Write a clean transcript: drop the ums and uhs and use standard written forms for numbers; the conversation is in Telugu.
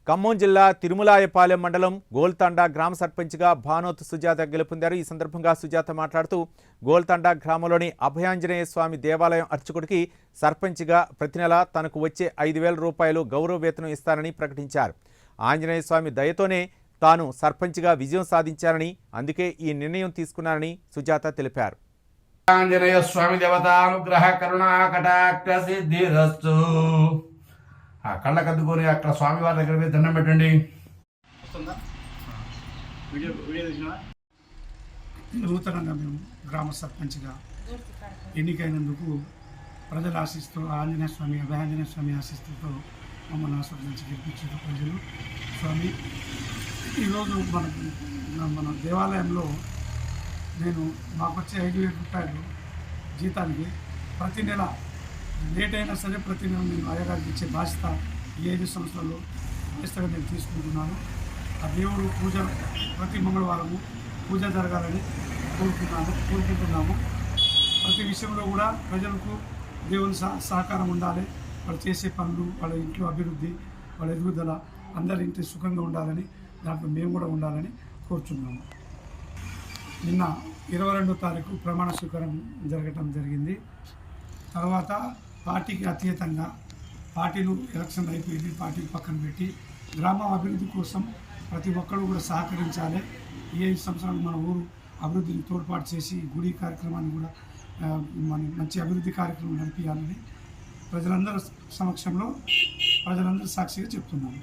ఖమ్మం జిల్లా తిరుమలాయపాలెం మండలం గోల్తండా గ్రామ సర్పంచ్గా భానోత్ సుజాత గెలుపొందారు। ఈ సందర్భంగా సుజాత మాట్లాడుతూ గోల్తండా గ్రామంలోని అభయాంజనేయ స్వామి దేవాలయం అర్చకుడికి సర్పంచ్గా ప్రతి నెల తనకు వచ్చే 5,000 రూపాయలు గౌరవ వేతనం ఇస్తానని ప్రకటించారు। ఆంజనేయ స్వామి దయతోనే తాను సర్పంచ్గా విజయం సాధించారని, అందుకే ఈ నిర్ణయం తీసుకున్నారని సుజాత తెలిపారు। ఆంజనేయ స్వామి దేవతానుగ్రహ కరుణా కటాక్ష సిద్ధిరస్తు। ఆ కళ్ళకద్దుకొని అక్కడ స్వామివారి దగ్గర పోయి దండం పెట్టండి। నూతనంగా మేము గ్రామ సర్పంచ్గా ఎన్నికైనందుకు ప్రజల ఆశిస్తూ ఆంజనేయ స్వామి అభయాంజనేయ స్వామి ఆశిస్తుతో మమ్మల్ని ఆస్వాదించి గెలిపించారు ప్రజలు। స్వామి ఈరోజు మన దేవాలయంలో నేను మాకు వచ్చే 5,000 రూపాయలు జీతానికి ప్రతి నెల లేట్ అయినా సరే ప్రతి నెల నేను అయ్యగారికి ఇచ్చే బాధ్యత ఈ 5 సంవత్సరాల్లో బాధ్యతగా నేను తీసుకుంటున్నాను। ఆ దేవుడు పూజ ప్రతి మంగళవారము పూజ జరగాలని కోరుకుంటున్నాము। ప్రతి విషయంలో కూడా ప్రజలకు దేవుని సహకారం ఉండాలి, వాళ్ళు చేసే పనులు, వాళ్ళ ఇంట్లో అభివృద్ధి, వాళ్ళ ఎదుగుదల, అందరి ఇంటి సుఖంగా ఉండాలని, దాంట్లో మేము కూడా ఉండాలని కోరుచున్నాము। నిన్న 22వ తారీఖు ప్రమాణ స్వీకారం జరగటం జరిగింది। తర్వాత పార్టీకి అతీతంగా పార్టీలు ఎలక్షన్ అయిపోయింది, పార్టీ పక్కన పెట్టి గ్రామం అభివృద్ధి కోసం ప్రతి ఒక్కరు కూడా సహకరించాలి। ఈ 5 సంవత్సరాలు మన ఊరు అభివృద్ధిని తోడ్పాటు చేసి గుడి కార్యక్రమాన్ని కూడా మంచి అభివృద్ధి కార్యక్రమం నడిపించాలని ప్రజలందరి సమక్షంలో ప్రజలందరి సాక్షిగా చెప్తున్నాము।